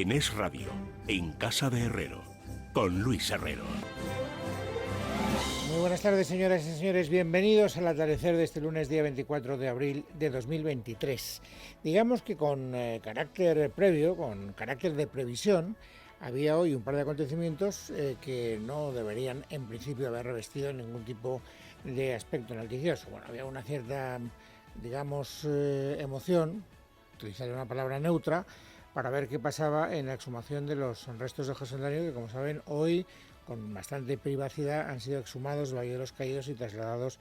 en Es Radio, en Casa de Herrero, con Luis Herrero. Muy buenas tardes, señoras y señores. Bienvenidos al atardecer de este lunes, día 24 de abril de 2023. Digamos que con carácter previo, con carácter de previsión, había hoy un par de acontecimientos que no deberían, en principio, haber revestido ningún tipo de aspecto noticioso. Bueno, había una cierta, digamos, emoción, utilizaré una palabra neutra, para ver qué pasaba en la exhumación de los restos de José Antonio, que, como saben, hoy, con bastante privacidad, han sido exhumados del Valle de los Caídos y trasladados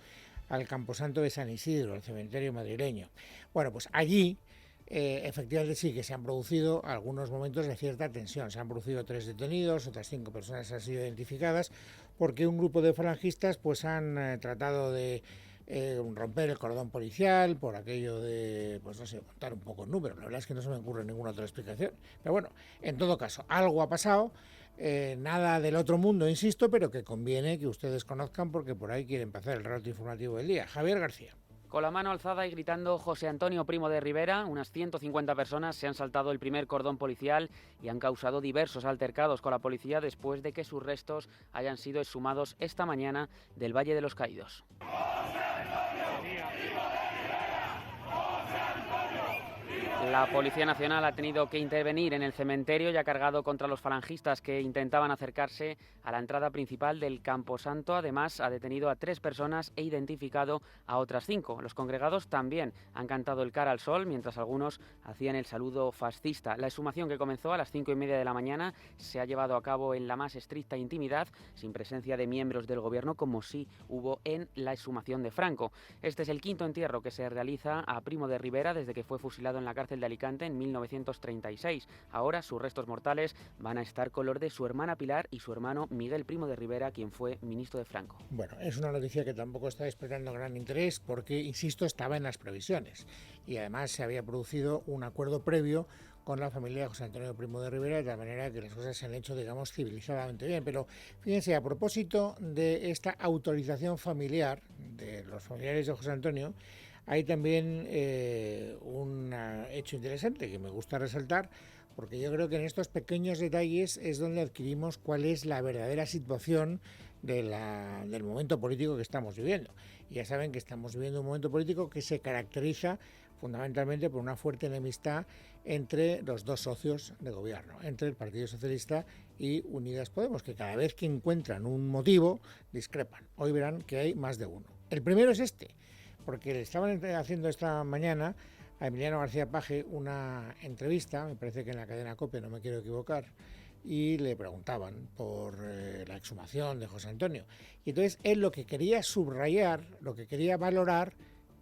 al Camposanto de San Isidro, al cementerio madrileño. Bueno, pues allí, efectivamente sí que se han producido algunos momentos de cierta tensión. Se han producido 3 detenidos, otras 5 personas han sido identificadas, porque un grupo de falangistas pues han tratado de romper el cordón policial por aquello de, pues no sé, montar un poco el número. La verdad es que no se me ocurre ninguna otra explicación. Pero bueno, en todo caso, algo ha pasado, nada del otro mundo, insisto, pero que conviene que ustedes conozcan porque por ahí quieren pasar el relato informativo del día. Javier García. Con la mano alzada y gritando José Antonio Primo de Rivera, unas 150 personas se han saltado el primer cordón policial y han causado diversos altercados con la policía después de que sus restos hayan sido exhumados esta mañana del Valle de los Caídos. La Policía Nacional ha tenido que intervenir en el cementerio y ha cargado contra los falangistas que intentaban acercarse a la entrada principal del Camposanto. Además, ha detenido a 3 personas e identificado a otras 5. Los congregados también han cantado el cara al sol, mientras algunos hacían el saludo fascista. La exhumación, que comenzó a las 5:30 de la mañana, se ha llevado a cabo en la más estricta intimidad, sin presencia de miembros del gobierno, como sí hubo en la exhumación de Franco. Este es el quinto entierro que se realiza a Primo de Rivera desde que fue fusilado en la cárcel de Alicante en 1936. Ahora sus restos mortales van a estar con los de su hermana Pilar y su hermano Miguel Primo de Rivera, quien fue ministro de Franco. Bueno, es una noticia que tampoco está despertando gran interés porque, insisto, estaba en las previsiones y además se había producido un acuerdo previo con la familia de José Antonio Primo de Rivera, de tal manera que las cosas se han hecho, digamos, civilizadamente bien. Pero fíjense, a propósito de esta autorización familiar de los familiares de José Antonio, hay también un hecho interesante que me gusta resaltar, porque yo creo que en estos pequeños detalles es donde adquirimos cuál es la verdadera situación del momento político que estamos viviendo. Y ya saben que estamos viviendo un momento político que se caracteriza fundamentalmente por una fuerte enemistad entre los dos socios de gobierno, entre el Partido Socialista y Unidas Podemos, que cada vez que encuentran un motivo discrepan. Hoy verán que hay más de uno. El primero es este, porque le estaban haciendo esta mañana a Emiliano García Paje una entrevista, me parece que en la cadena COPE, no me quiero equivocar, y le preguntaban por la exhumación de José Antonio. Y entonces él lo que quería subrayar, lo que quería valorar,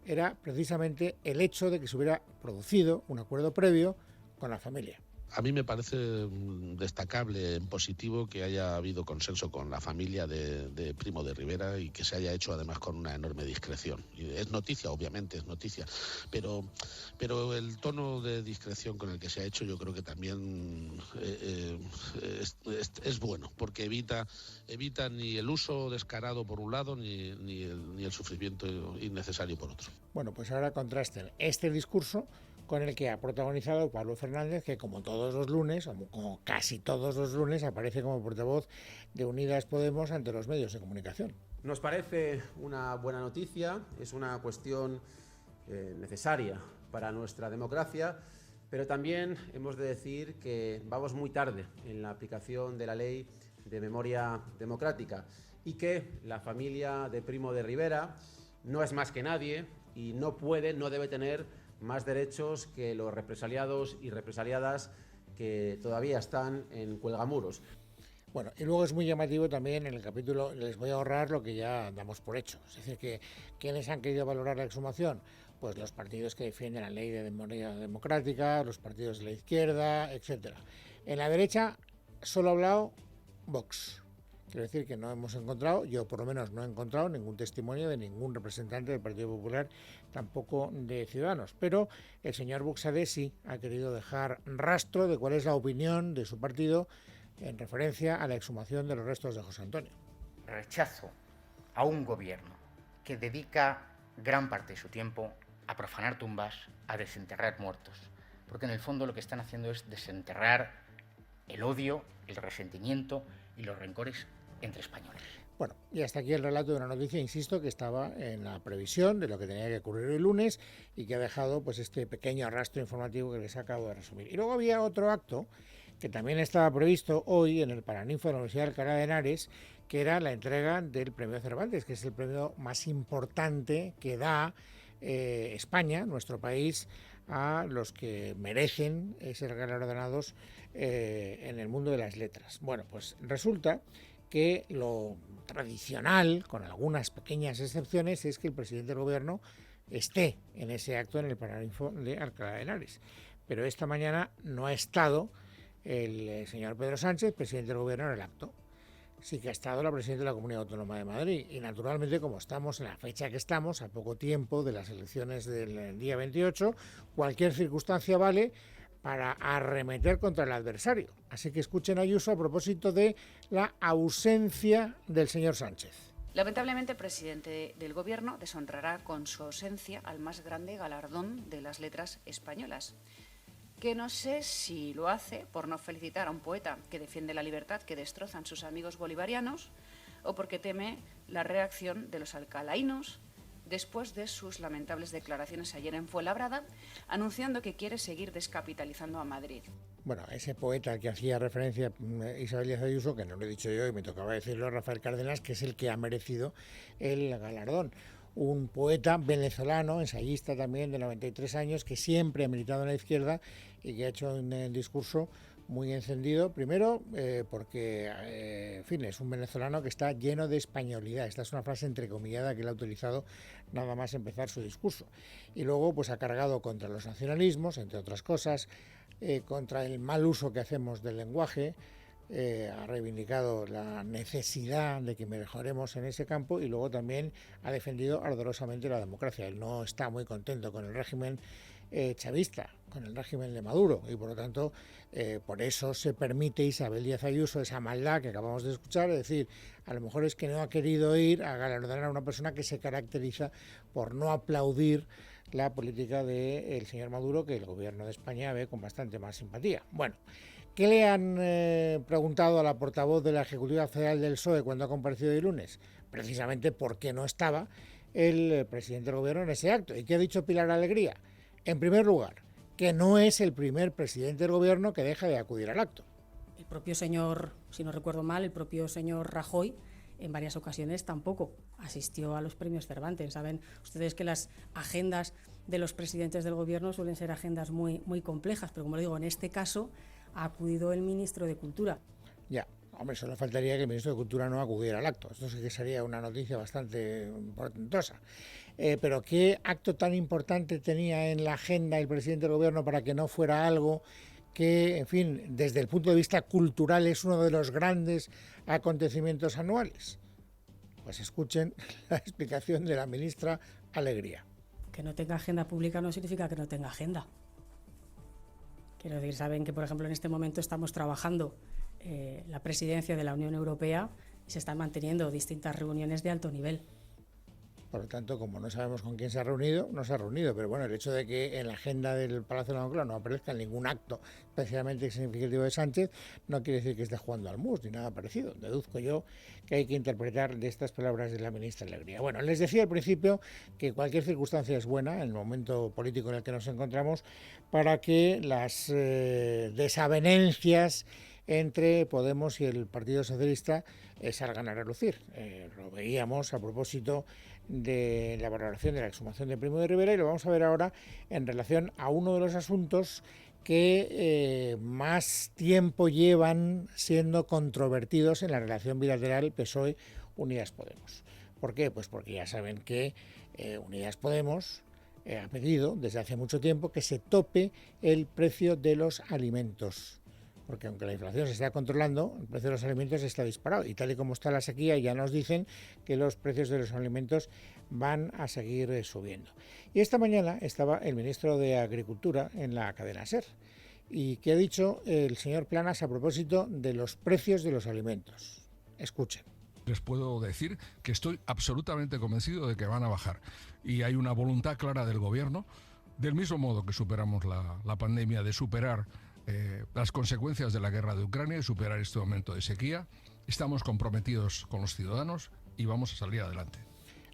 era precisamente el hecho de que se hubiera producido un acuerdo previo con la familia. A mí me parece destacable, en positivo, que haya habido consenso con la familia de Primo de Rivera y que se haya hecho además con una enorme discreción. Y es noticia, obviamente, es noticia, pero el tono de discreción con el que se ha hecho yo creo que también es bueno, porque evita ni el uso descarado por un lado ni el sufrimiento innecesario por otro. Bueno, pues ahora contrasten este discurso con el que ha protagonizado Pablo Fernández, que como todos los lunes, o como casi todos los lunes, aparece como portavoz de Unidas Podemos ante los medios de comunicación. Nos parece una buena noticia, es una cuestión necesaria para nuestra democracia, pero también hemos de decir que vamos muy tarde en la aplicación de la ley de memoria democrática y que la familia de Primo de Rivera no es más que nadie y no debe tener más derechos que los represaliados y represaliadas que todavía están en cuelgamuros. Bueno, y luego es muy llamativo también en el capítulo, les voy a ahorrar lo que ya damos por hecho. Es decir, que ¿quiénes han querido valorar la exhumación? Pues los partidos que defienden la ley de memoria democrática, los partidos de la izquierda, etcétera. En la derecha solo ha hablado Vox. Quiero decir que no hemos encontrado, yo por lo menos no he encontrado ningún testimonio de ningún representante del Partido Popular, tampoco de Ciudadanos. Pero el señor Buxadé sí ha querido dejar rastro de cuál es la opinión de su partido en referencia a la exhumación de los restos de José Antonio. Rechazo a un gobierno que dedica gran parte de su tiempo a profanar tumbas, a desenterrar muertos, porque en el fondo lo que están haciendo es desenterrar el odio, el resentimiento y los rencores entre españoles. Bueno, y hasta aquí el relato de una noticia, insisto, que estaba en la previsión de lo que tenía que ocurrir el lunes y que ha dejado pues este pequeño arrastro informativo que les acabo de resumir. Y luego había otro acto que también estaba previsto hoy en el Paraninfo de la Universidad de Alcalá de Henares, que era la entrega del premio Cervantes, que es el premio más importante que da España, nuestro país, a los que merecen ser galardonados en el mundo de las letras. Bueno, pues resulta que lo tradicional, con algunas pequeñas excepciones, es que el presidente del gobierno esté en ese acto en el Paraninfo de Alcalá de Henares. Pero esta mañana no ha estado el señor Pedro Sánchez, presidente del gobierno, en el acto. Sí que ha estado la presidenta de la Comunidad Autónoma de Madrid. Y naturalmente, como estamos en la fecha que estamos, a poco tiempo de las elecciones del día 28, cualquier circunstancia vale para arremeter contra el adversario. Así que escuchen a Ayuso a propósito de la ausencia del señor Sánchez. Lamentablemente, el presidente del Gobierno deshonrará con su ausencia al más grande galardón de las letras españolas, que no sé si lo hace por no felicitar a un poeta que defiende la libertad que destrozan sus amigos bolivarianos o porque teme la reacción de los alcalainos después de sus lamentables declaraciones ayer en Fuenlabrada, anunciando que quiere seguir descapitalizando a Madrid. Bueno, ese poeta al que hacía referencia Isabel Díaz Ayuso, que no lo he dicho yo y me tocaba decirlo, Rafael Cárdenas, que es el que ha merecido el galardón. Un poeta venezolano, ensayista también, de 93 años, que siempre ha militado en la izquierda y que ha hecho un discurso muy encendido, primero porque, en fin, es un venezolano que está lleno de españolidad. Esta es una frase entrecomillada que él ha utilizado nada más empezar su discurso. Y luego pues ha cargado contra los nacionalismos, entre otras cosas, contra el mal uso que hacemos del lenguaje, ha reivindicado la necesidad de que mejoremos en ese campo y luego también ha defendido ardorosamente la democracia. Él no está muy contento con el régimen chavista, con el régimen de Maduro, y por lo tanto por eso se permite Isabel Díaz Ayuso esa maldad que acabamos de escuchar, es decir, a lo mejor es que no ha querido ir a galardonar a una persona que se caracteriza por no aplaudir la política del señor Maduro, que el gobierno de España ve con bastante más simpatía. Bueno, ¿qué le han preguntado a la portavoz de la Ejecutiva Federal del PSOE cuando ha comparecido el lunes? Precisamente por qué no estaba el presidente del gobierno en ese acto. ¿Y qué ha dicho Pilar Alegría? En primer lugar, que no es el primer presidente del gobierno que deja de acudir al acto. El propio señor, si no recuerdo mal, el propio señor Rajoy en varias ocasiones tampoco asistió a los premios Cervantes. Saben ustedes que las agendas de los presidentes del gobierno suelen ser agendas muy complejas, pero como digo, en este caso ha acudido el ministro de Cultura. Ya, hombre, solo faltaría que el ministro de Cultura no acudiera al acto. Esto sí que sería una noticia bastante portentosa. Pero ¿qué acto tan importante tenía en la agenda el presidente del gobierno para que no fuera algo que, en fin, desde el punto de vista cultural es uno de los grandes acontecimientos anuales? Pues escuchen la explicación de la ministra Alegría. Que no tenga agenda pública no significa que no tenga agenda. Quiero decir, saben que, por ejemplo, en este momento estamos trabajando la presidencia de la Unión Europea y se están manteniendo distintas reuniones de alto nivel. Por lo tanto, como no sabemos con quién se ha reunido, no se ha reunido. Pero bueno, el hecho de que en la agenda del Palacio de la Moncloa no aparezca ningún acto especialmente significativo de Sánchez, no quiere decir que esté jugando al mus ni nada parecido. Deduzco yo que hay que interpretar de estas palabras de la ministra Alegría. Bueno, les decía al principio que cualquier circunstancia es buena en el momento político en el que nos encontramos para que las desavenencias entre Podemos y el Partido Socialista salgan a relucir. Lo veíamos a propósito de la valoración de la exhumación de Primo de Rivera y lo vamos a ver ahora en relación a uno de los asuntos que más tiempo llevan siendo controvertidos en la relación bilateral PSOE-Unidas Podemos. ¿Por qué? Pues porque ya saben que Unidas Podemos ha pedido desde hace mucho tiempo que se tope el precio de los alimentos. Porque aunque la inflación se está controlando, el precio de los alimentos está disparado. Y tal y como está la sequía, ya nos dicen que los precios de los alimentos van a seguir subiendo. Y esta mañana estaba el ministro de Agricultura en la cadena SER. ¿Y qué ha dicho el señor Planas a propósito de los precios de los alimentos? Escuchen. Les puedo decir que estoy absolutamente convencido de que van a bajar. Y hay una voluntad clara del gobierno, del mismo modo que superamos la pandemia, de superar las consecuencias de la guerra de Ucrania y superar este momento de sequía. Estamos comprometidos con los ciudadanos y vamos a salir adelante.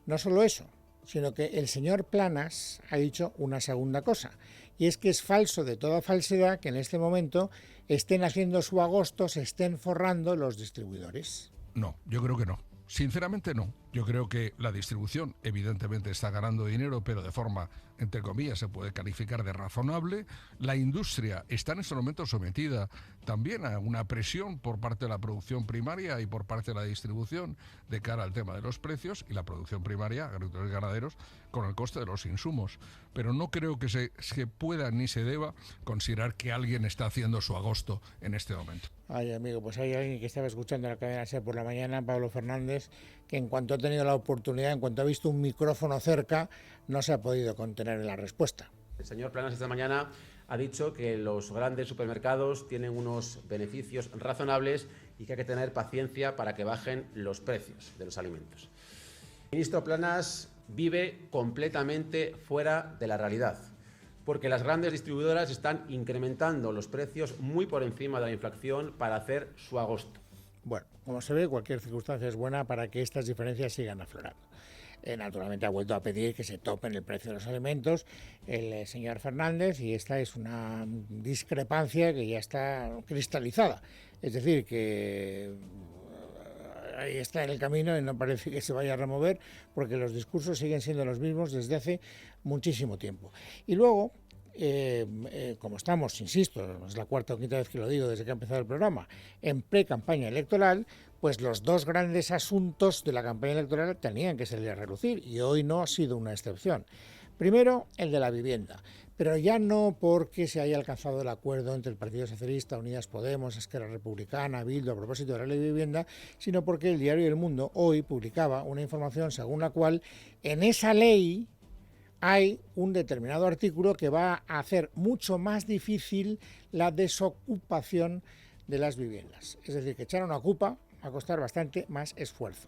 No solo eso, sino que el señor Planas ha dicho una segunda cosa, y es que es falso de toda falsedad que en este momento estén haciendo su agosto, se estén forrando los distribuidores. No, yo creo que no. Sinceramente no. Yo creo que la distribución evidentemente está ganando dinero, pero de forma, entre comillas, se puede calificar de razonable. La industria está en este momento sometida también a una presión por parte de la producción primaria y por parte de la distribución de cara al tema de los precios, y la producción primaria, agricultores y ganaderos, con el coste de los insumos. Pero no creo que se pueda ni se deba considerar que alguien está haciendo su agosto en este momento. Ay, amigo, pues hay alguien que estaba escuchando la cadena SER por la mañana, Pablo Fernández, que en cuanto ha tenido la oportunidad, en cuanto ha visto un micrófono cerca, no se ha podido contener en la respuesta. El señor Planas esta mañana ha dicho que los grandes supermercados tienen unos beneficios razonables y que hay que tener paciencia para que bajen los precios de los alimentos. El ministro Planas vive completamente fuera de la realidad, porque las grandes distribuidoras están incrementando los precios muy por encima de la inflación para hacer su agosto. Bueno, como se ve, cualquier circunstancia es buena para que estas diferencias sigan aflorando. Naturalmente ha vuelto a pedir que se topen el precio de los alimentos el señor Fernández, y esta es una discrepancia que ya está cristalizada. Es decir, que ahí está en el camino y no parece que se vaya a remover, porque los discursos siguen siendo los mismos desde hace muchísimo tiempo. Y luego, como estamos, insisto, es la cuarta o quinta vez que lo digo desde que ha empezado el programa, en pre-campaña electoral, pues los dos grandes asuntos de la campaña electoral tenían que salir a relucir, y hoy no ha sido una excepción. Primero, el de la vivienda, pero ya no porque se haya alcanzado el acuerdo entre el Partido Socialista, Unidas Podemos, Esquerra Republicana, Bildu a propósito de la ley de vivienda, sino porque el diario El Mundo hoy publicaba una información según la cual en esa ley hay un determinado artículo que va a hacer mucho más difícil la desocupación de las viviendas. Es decir, que echar una ocupa va a costar bastante más esfuerzo.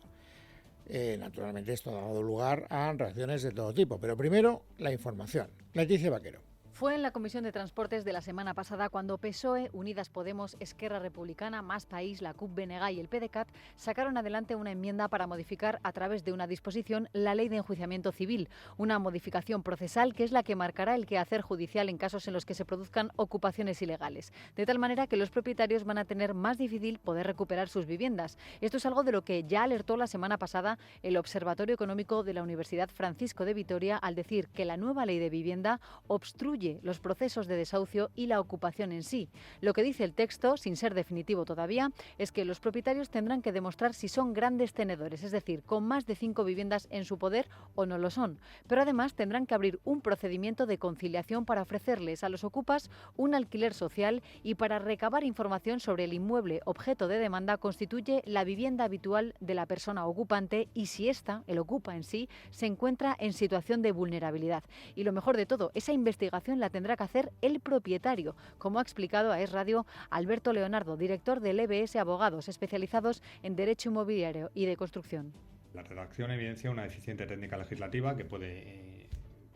Naturalmente esto ha dado lugar a reacciones de todo tipo, pero primero la información. Leticia Vaquero. Fue en la Comisión de Transportes de la semana pasada cuando PSOE, Unidas Podemos, Esquerra Republicana, Más País, la CUP, BNG y el PDeCAT sacaron adelante una enmienda para modificar a través de una disposición la Ley de Enjuiciamiento Civil, una modificación procesal que es la que marcará el quehacer judicial en casos en los que se produzcan ocupaciones ilegales, de tal manera que los propietarios van a tener más difícil poder recuperar sus viviendas. Esto es algo de lo que ya alertó la semana pasada el Observatorio Económico de la Universidad Francisco de Vitoria al decir que la nueva Ley de Vivienda obstruye los procesos de desahucio y la ocupación en sí. Lo que dice el texto, sin ser definitivo todavía, es que los propietarios tendrán que demostrar si son grandes tenedores, es decir, con más de 5 viviendas en su poder o no lo son. Pero además tendrán que abrir un procedimiento de conciliación para ofrecerles a los ocupas un alquiler social y para recabar información sobre el inmueble objeto de demanda constituye la vivienda habitual de la persona ocupante y si ésta, el ocupa en sí, se encuentra en situación de vulnerabilidad. Y lo mejor de todo, esa investigación la tendrá que hacer el propietario, como ha explicado a Es Radio Alberto Leonardo, director del EBS Abogados, especializados en Derecho Inmobiliario y de Construcción. La redacción evidencia una deficiente técnica legislativa que puede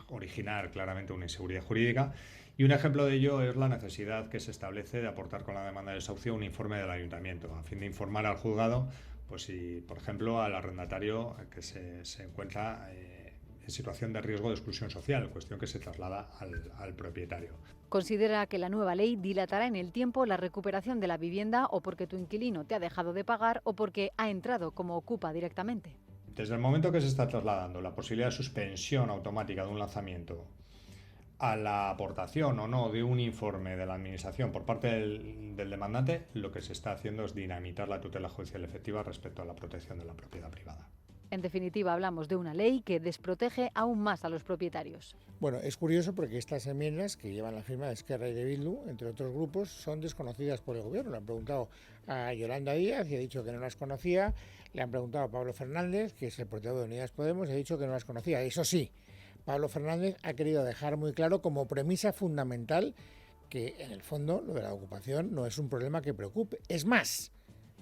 originar claramente una inseguridad jurídica, y un ejemplo de ello es la necesidad que se establece de aportar con la demanda de desahucio un informe del ayuntamiento, a fin de informar al juzgado, pues si, por ejemplo, al arrendatario que se encuentra en situación de riesgo de exclusión social, cuestión que se traslada al propietario. Considera que la nueva ley dilatará en el tiempo la recuperación de la vivienda o porque tu inquilino te ha dejado de pagar o porque ha entrado como ocupa directamente. Desde el momento que se está trasladando la posibilidad de suspensión automática de un lanzamiento a la aportación o no de un informe de la Administración por parte del demandante, lo que se está haciendo es dinamitar la tutela judicial efectiva respecto a la protección de la propiedad privada. En definitiva, hablamos de una ley que desprotege aún más a los propietarios. Bueno, es curioso porque estas enmiendas que llevan la firma de Esquerra y de Bildu, entre otros grupos, son desconocidas por el Gobierno. Le han preguntado a Yolanda Díaz y ha dicho que no las conocía. Le han preguntado a Pablo Fernández, que es el portavoz de Unidas Podemos, y ha dicho que no las conocía. Eso sí, Pablo Fernández ha querido dejar muy claro como premisa fundamental que, en el fondo, lo de la ocupación no es un problema que preocupe. Es más,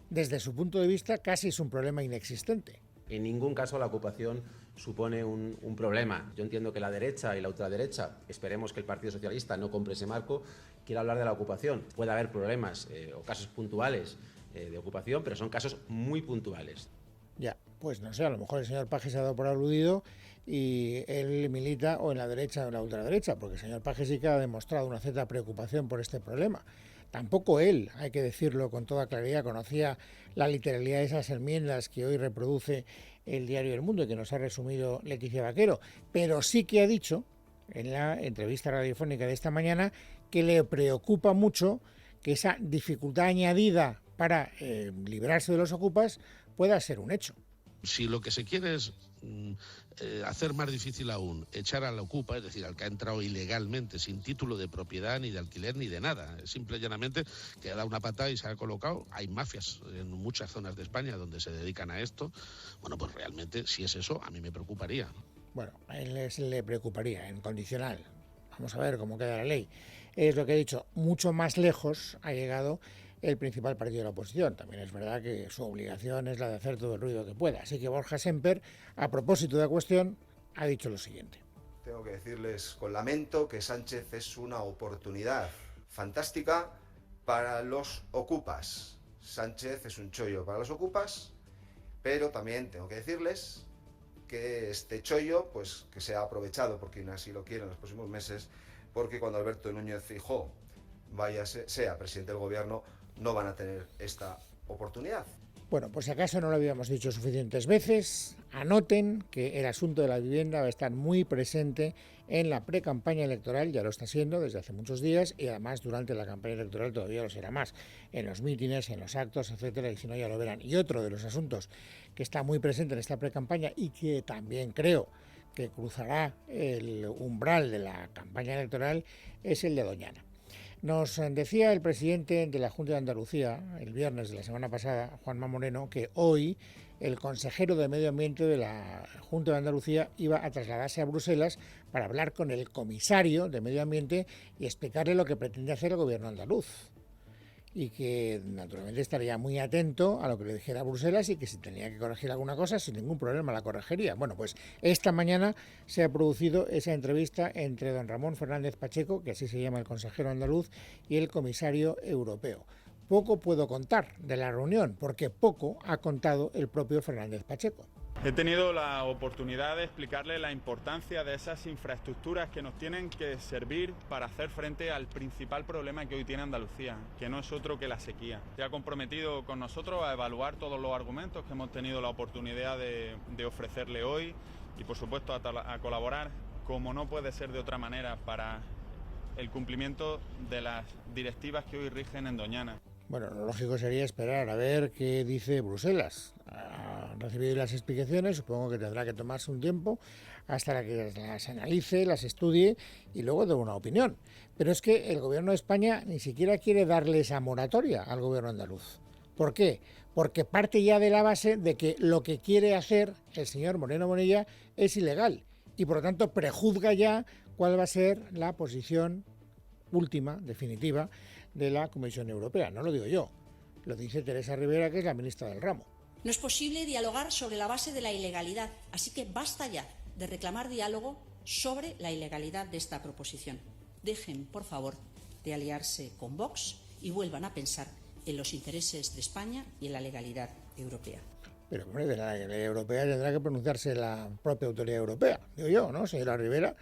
desde su punto de vista, casi es un problema inexistente. En ningún caso la ocupación supone un problema. Yo entiendo que la derecha y la ultraderecha, esperemos que el Partido Socialista no compre ese marco, quiera hablar de la ocupación. Puede haber problemas o casos puntuales de ocupación, pero son casos muy puntuales. Ya, pues no sé, a lo mejor el señor Paje se ha dado por aludido y él milita o en la derecha o en la ultraderecha, porque el señor Paje sí que ha demostrado una cierta preocupación por este problema. Tampoco él, hay que decirlo con toda claridad, conocía la literalidad de esas enmiendas que hoy reproduce el diario El Mundo y que nos ha resumido Leticia Vaquero, pero sí que ha dicho en la entrevista radiofónica de esta mañana que le preocupa mucho que esa dificultad añadida para librarse de los ocupas pueda ser un hecho. Si lo que se quiere es hacer más difícil aún echar al ocupa, es decir, al que ha entrado ilegalmente, sin título de propiedad, ni de alquiler, ni de nada, simple y llanamente que ha dado una patada y se ha colocado. Hay mafias en muchas zonas de España donde se dedican a esto. Bueno, pues realmente, si es eso, a mí me preocuparía. Bueno, a él le preocuparía, en condicional. Vamos a ver cómo queda la ley. Es lo que he dicho, mucho más lejos ha llegado el principal partido de la oposición. También es verdad que su obligación es la de hacer todo el ruido que pueda. Así que Borja Semper, a propósito de la cuestión, ha dicho lo siguiente. Tengo que decirles con lamento que Sánchez es una oportunidad fantástica para los ocupas. Sánchez es un chollo para los ocupas, pero también tengo que decirles que este chollo, pues que sea aprovechado por quien así lo quiera en los próximos meses, porque cuando Alberto Núñez Feijóo sea presidente del gobierno, no van a tener esta oportunidad. Bueno, pues si acaso no lo habíamos dicho suficientes veces, anoten que el asunto de la vivienda va a estar muy presente en la pre-campaña electoral, ya lo está siendo desde hace muchos días, y además durante la campaña electoral todavía lo será más, en los mítines, en los actos, etcétera, y si no ya lo verán. Y otro de los asuntos que está muy presente en esta pre-campaña y que también creo que cruzará el umbral de la campaña electoral es el de Doñana. Nos decía el presidente de la Junta de Andalucía, el viernes de la semana pasada, Juanma Moreno, que hoy el consejero de Medio Ambiente de la Junta de Andalucía iba a trasladarse a Bruselas para hablar con el comisario de Medio Ambiente y explicarle lo que pretende hacer el gobierno andaluz. Y que naturalmente estaría muy atento a lo que le dijera Bruselas y que si tenía que corregir alguna cosa, sin ningún problema la corregiría. Bueno, pues esta mañana se ha producido esa entrevista entre don Ramón Fernández Pacheco, que así se llama el consejero andaluz, y el comisario europeo. Poco puedo contar de la reunión, porque poco ha contado el propio Fernández Pacheco. He tenido la oportunidad de explicarle la importancia de esas infraestructuras que nos tienen que servir para hacer frente al principal problema que hoy tiene Andalucía, que no es otro que la sequía. Se ha comprometido con nosotros a evaluar todos los argumentos que hemos tenido la oportunidad de ofrecerle hoy y, por supuesto, a colaborar, como no puede ser de otra manera, para el cumplimiento de las directivas que hoy rigen en Doñana. Bueno, lo lógico sería esperar a ver qué dice Bruselas. Ha recibido las explicaciones, supongo que tendrá que tomarse un tiempo hasta que las analice, las estudie y luego dé una opinión. Pero es que el gobierno de España ni siquiera quiere darle esa moratoria al gobierno andaluz. ¿Por qué? Porque parte ya de la base de que lo que quiere hacer el señor Moreno Bonilla es ilegal y por lo tanto prejuzga ya cuál va a ser la posición última, definitiva, de la Comisión Europea. No lo digo yo, lo dice Teresa Rivera, que es la ministra del ramo. No es posible dialogar sobre la base de la ilegalidad, así que basta ya de reclamar diálogo sobre la ilegalidad de esta proposición. Dejen, por favor, de aliarse con Vox y vuelvan a pensar en los intereses de España y en la legalidad europea. Pero, hombre, de la legalidad europea tendrá que pronunciarse la propia autoridad europea, digo yo, ¿no, señora Rivera?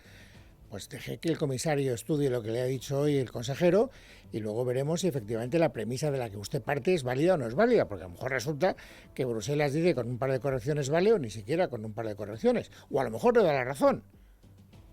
Pues deje que el comisario estudie lo que le ha dicho hoy el consejero y luego veremos si efectivamente la premisa de la que usted parte es válida o no es válida, porque a lo mejor resulta que Bruselas dice con un par de correcciones vale o ni siquiera con un par de correcciones, o a lo mejor le da la razón.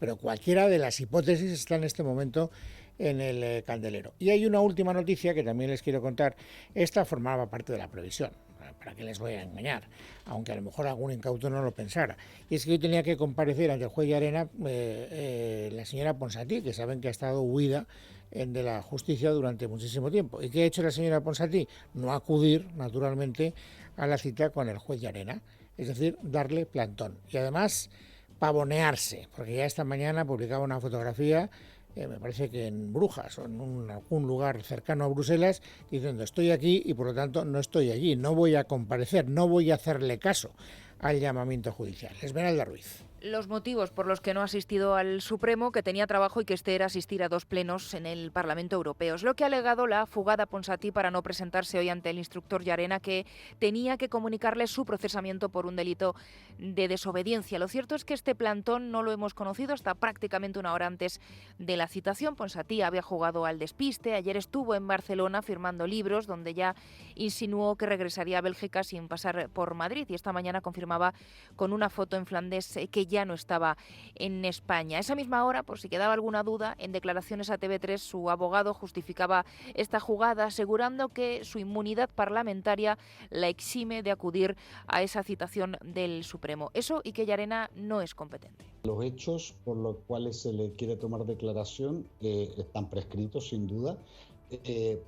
Pero cualquiera de las hipótesis está en este momento en el candelero. Y hay una última noticia que también les quiero contar. Esta formaba parte de la previsión. ¿Para qué les voy a engañar? Aunque a lo mejor algún incauto no lo pensara. Y es que hoy tenía que comparecer ante el juez de Arena la señora Ponsatí, que saben que ha estado huida de la justicia durante muchísimo tiempo. ¿Y qué ha hecho la señora Ponsatí? No acudir, naturalmente, a la cita con el juez de Arena. Es decir, darle plantón. Y además, pavonearse, porque ya esta mañana publicaba una fotografía me parece que en Brujas o en algún lugar cercano a Bruselas, diciendo estoy aquí y por lo tanto no estoy allí, no voy a comparecer, no voy a hacerle caso al llamamiento judicial. Esmeralda Ruiz. Los motivos por los que no ha asistido al Supremo, que tenía trabajo y que este era asistir a 2 plenos en el Parlamento Europeo. Es lo que ha alegado la fugada Ponsatí para no presentarse hoy ante el instructor Llarena, que tenía que comunicarle su procesamiento por un delito de desobediencia. Lo cierto es que este plantón no lo hemos conocido hasta prácticamente una hora antes de la citación. Ponsatí había jugado al despiste. Ayer estuvo en Barcelona firmando libros, donde ya insinuó que regresaría a Bélgica sin pasar por Madrid, y esta mañana confirmaba con una foto en Flandes que ya no estaba en España. A esa misma hora, por si quedaba alguna duda, en declaraciones a TV3 su abogado justificaba esta jugada asegurando que su inmunidad parlamentaria la exime de acudir a esa citación del Supremo. Eso y que Llarena no es competente. Los hechos por los cuales se le quiere tomar declaración están prescritos, sin duda.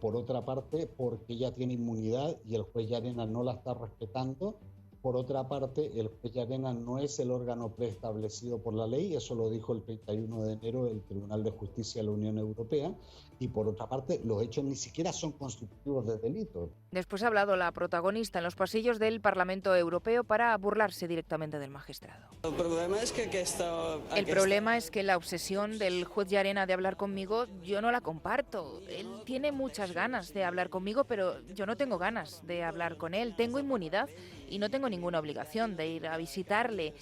Por otra parte, porque ella tiene inmunidad y el juez Llarena no la está respetando. Por otra parte, el juez Llarena no es el órgano preestablecido por la ley, eso lo dijo el 31 de enero el Tribunal de Justicia de la Unión Europea, y por otra parte, los hechos ni siquiera son constitutivos de delito. Después ha hablado la protagonista en los pasillos del Parlamento Europeo para burlarse directamente del magistrado. El problema es que la obsesión del juez Llarena de hablar conmigo, yo no la comparto. Él tiene muchas ganas de hablar conmigo, pero yo no tengo ganas de hablar con él. Tengo inmunidad y no tengo ninguna obligación de ir a visitarle.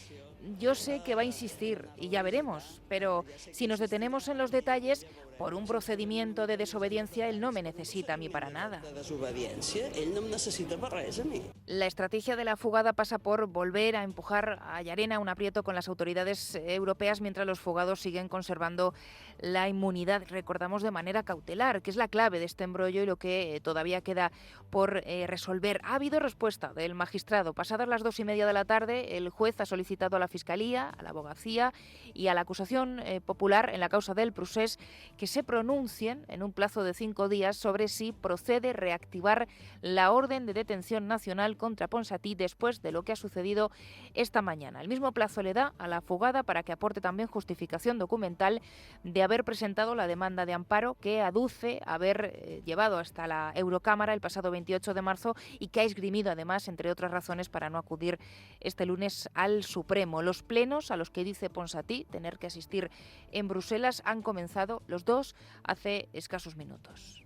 Yo sé que va a insistir y ya veremos, pero si nos detenemos en los detalles, por un procedimiento de desobediencia, él no me necesita a mí para nada. La estrategia de la fugada pasa por volver a empujar a Llarena a un aprieto con las autoridades europeas mientras los fugados siguen conservando la inmunidad, recordamos, de manera cautelar, que es la clave de este embrollo y lo que todavía queda por resolver. Ha habido respuesta del magistrado. Pasadas las 2:30 de la tarde, el juez ha solicitado a la Fiscalía, a la Abogacía y a la acusación popular en la causa del Procés que se pronuncien en un plazo de 5 días sobre si procede reactivar la orden de detención nacional contra Ponsatí después de lo que ha sucedido esta mañana. El mismo plazo le da a la fugada para que aporte también justificación documental de haber presentado la demanda de amparo que aduce haber llevado hasta la Eurocámara el pasado 28 de marzo y que ha esgrimido además, entre otras razones, para no acudir este lunes al Supremo. Los plenos a los que dice Ponsatí tener que asistir en Bruselas han comenzado los dos hace escasos minutos.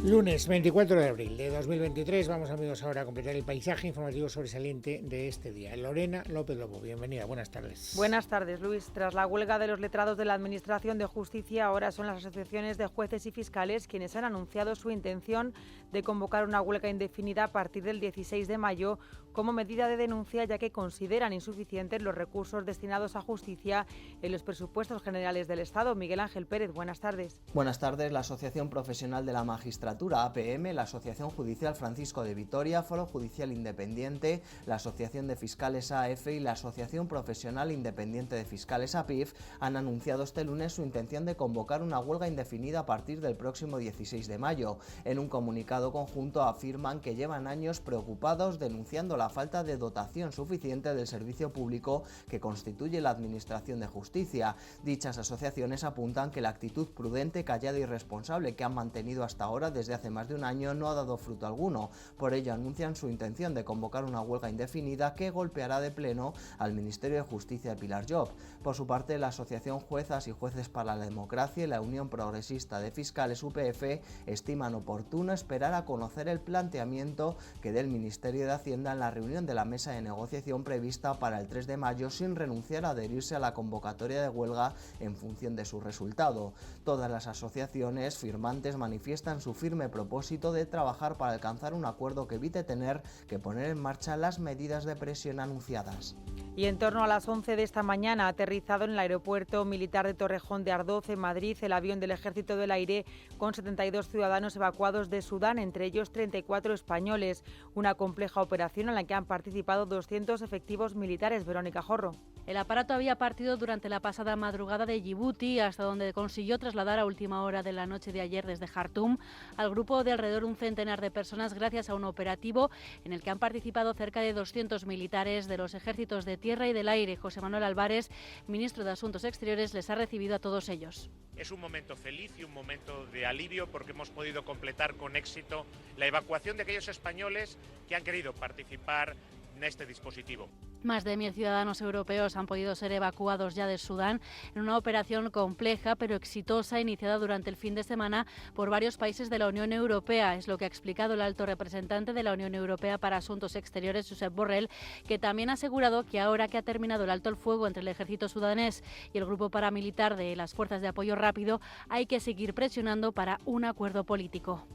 Lunes 24 de abril de 2023, vamos amigos ahora a completar el paisaje informativo sobresaliente de este día. Lorena López Lobo, bienvenida, buenas tardes. Buenas tardes, Luis. Tras la huelga de los letrados de la Administración de Justicia, ahora son las asociaciones de jueces y fiscales quienes han anunciado su intención de convocar una huelga indefinida a partir del 16 de mayo como medida de denuncia, ya que consideran insuficientes los recursos destinados a justicia en los presupuestos generales del Estado. Miguel Ángel Pérez, buenas tardes. Buenas tardes. La Asociación Profesional de la Magistratura, APM, la Asociación Judicial Francisco de Vitoria, Foro Judicial Independiente, la Asociación de Fiscales AF y la Asociación Profesional Independiente de Fiscales APIF han anunciado este lunes su intención de convocar una huelga indefinida a partir del próximo 16 de mayo. En un comunicado conjunto afirman que llevan años preocupados denunciando la falta de dotación suficiente del servicio público que constituye la Administración de Justicia. Dichas asociaciones apuntan que la actitud prudente, callada y responsable que han mantenido hasta ahora desde hace más de un año no ha dado fruto alguno. Por ello anuncian su intención de convocar una huelga indefinida que golpeará de pleno al Ministerio de Justicia de Pilar Job. Por su parte, la Asociación Juezas y Jueces para la Democracia y la Unión Progresista de Fiscales UPF estiman oportuno esperar a conocer el planteamiento que dé el Ministerio de Hacienda en la reunión de la mesa de negociación prevista para el 3 de mayo sin renunciar a adherirse a la convocatoria de huelga en función de su resultado. Todas las asociaciones firmantes manifiestan su firme propósito de trabajar para alcanzar un acuerdo que evite tener que poner en marcha las medidas de presión anunciadas. Y en torno a las 11 de esta mañana ha aterrizado en el aeropuerto militar de Torrejón de Ardoz, en Madrid, el avión del Ejército del Aire con 72 ciudadanos evacuados de Sudán, entre ellos 34 españoles. Una compleja operación en la que han participado 200 efectivos militares. Verónica Jorro. El aparato había partido durante la pasada madrugada de Yibuti, hasta donde consiguió trasladar a última hora de la noche de ayer desde Jartum al grupo de alrededor de un centenar de personas gracias a un operativo en el que han participado cerca de 200 militares de los ejércitos de tierra y del aire. José Manuel Álvarez, ministro de Asuntos Exteriores, les ha recibido a todos ellos. Es un momento feliz y un momento de alivio porque hemos podido completar con éxito la evacuación de aquellos españoles que han querido participar en este dispositivo. Más de 1.000 ciudadanos europeos han podido ser evacuados ya de Sudán en una operación compleja pero exitosa iniciada durante el fin de semana por varios países de la Unión Europea. Es lo que ha explicado el alto representante de la Unión Europea para Asuntos Exteriores, Josep Borrell, que también ha asegurado que ahora que ha terminado el alto el fuego entre el ejército sudanés y el grupo paramilitar de las Fuerzas de Apoyo Rápido, hay que seguir presionando para un acuerdo político.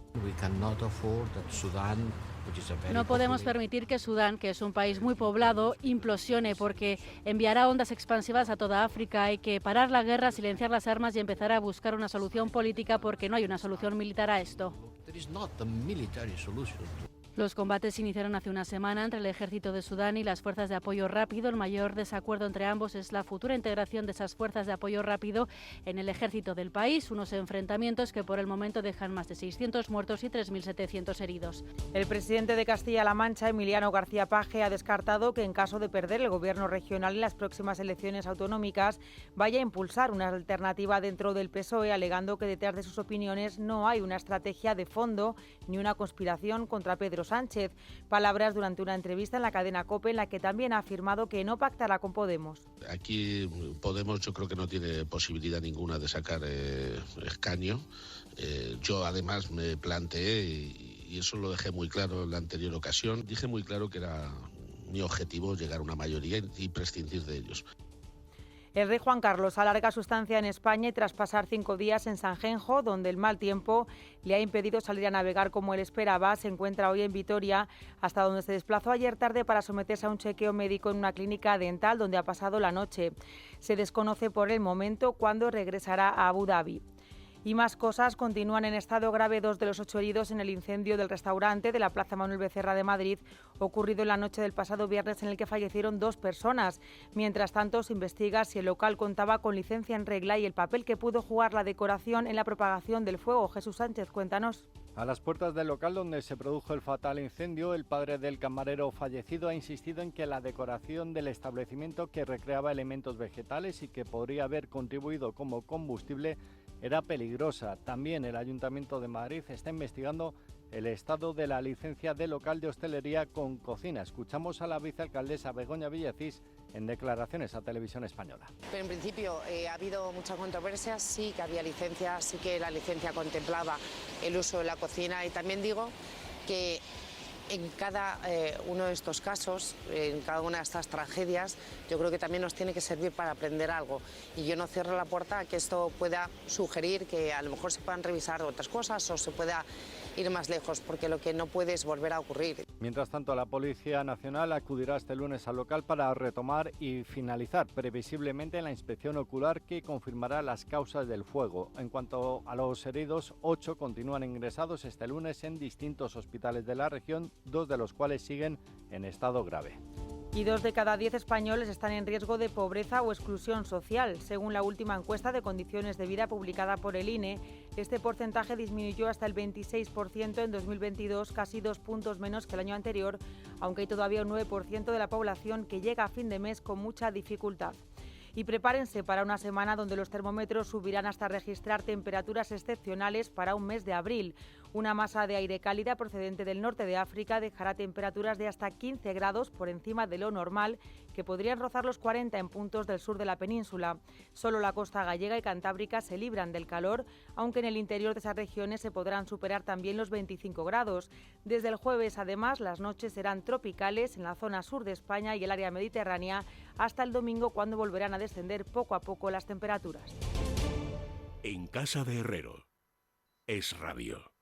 No podemos permitir que Sudán, que es un país muy poblado, implosione porque enviará ondas expansivas a toda África. Hay que parar la guerra, silenciar las armas y empezar a buscar una solución política porque no hay una solución militar a esto. Los combates se iniciaron hace una semana entre el ejército de Sudán y las fuerzas de apoyo rápido. El mayor desacuerdo entre ambos es la futura integración de esas fuerzas de apoyo rápido en el ejército del país, unos enfrentamientos que por el momento dejan más de 600 muertos y 3.700 heridos. El presidente de Castilla-La Mancha, Emiliano García Paje, ha descartado que en caso de perder el gobierno regional en las próximas elecciones autonómicas vaya a impulsar una alternativa dentro del PSOE, alegando que detrás de sus opiniones no hay una estrategia de fondo ni una conspiración contra Pedro Sánchez. Palabras durante una entrevista en la cadena COPE en la que también ha afirmado que no pactará con Podemos. Aquí Podemos yo creo que no tiene posibilidad ninguna de sacar escaño. Yo además me planteé, y eso lo dejé muy claro en la anterior ocasión, dije muy claro que era mi objetivo llegar a una mayoría y prescindir de ellos. El rey Juan Carlos alarga su estancia en España y tras pasar 5 días en Sanjenjo, donde el mal tiempo le ha impedido salir a navegar como él esperaba, se encuentra hoy en Vitoria, hasta donde se desplazó ayer tarde para someterse a un chequeo médico en una clínica dental donde ha pasado la noche. Se desconoce por el momento cuándo regresará a Abu Dhabi. Y más cosas, continúan en estado grave 2 de los 8 heridos en el incendio del restaurante de la Plaza Manuel Becerra de Madrid, ocurrido en la noche del pasado viernes en el que fallecieron 2 personas. Mientras tanto, se investiga si el local contaba con licencia en regla y el papel que pudo jugar la decoración en la propagación del fuego. Jesús Sánchez, cuéntanos. A las puertas del local donde se produjo el fatal incendio, el padre del camarero fallecido ha insistido en que la decoración del establecimiento, que recreaba elementos vegetales y que podría haber contribuido como combustible, era peligrosa. También el Ayuntamiento de Madrid está investigando el estado de la licencia del local de hostelería con cocina. Escuchamos a la vicealcaldesa Begoña Villacís en declaraciones a Televisión Española. Pero en principio ha habido mucha controversia, sí que había licencia, sí que la licencia contemplaba el uso de la cocina y también digo que en cada uno de estos casos, en cada una de estas tragedias, yo creo que también nos tiene que servir para aprender algo. Y yo no cierro la puerta a que esto pueda sugerir que a lo mejor se puedan revisar otras cosas o se pueda ir más lejos, porque lo que no puede es volver a ocurrir. Mientras tanto, la Policía Nacional acudirá este lunes al local para retomar y finalizar previsiblemente la inspección ocular que confirmará las causas del fuego. En cuanto a los heridos, 8 continúan ingresados este lunes en distintos hospitales de la región, 2 de los cuales siguen en estado grave. Y 2 de cada 10 españoles están en riesgo de pobreza o exclusión social. Según la última encuesta de condiciones de vida publicada por el INE, este porcentaje disminuyó hasta el 26% en 2022, casi 2 puntos menos que el año anterior, aunque hay todavía un 9% de la población que llega a fin de mes con mucha dificultad. Y prepárense para una semana donde los termómetros subirán hasta registrar temperaturas excepcionales para un mes de abril. Una masa de aire cálida procedente del norte de África dejará temperaturas de hasta 15 grados por encima de lo normal, que podrían rozar los 40 en puntos del sur de la península. Solo la costa gallega y cantábrica se libran del calor, aunque en el interior de esas regiones se podrán superar también los 25 grados. Desde el jueves, además, las noches serán tropicales en la zona sur de España y el área mediterránea, hasta el domingo, cuando volverán a descender poco a poco las temperaturas. En casa de Herrero, Es Radio.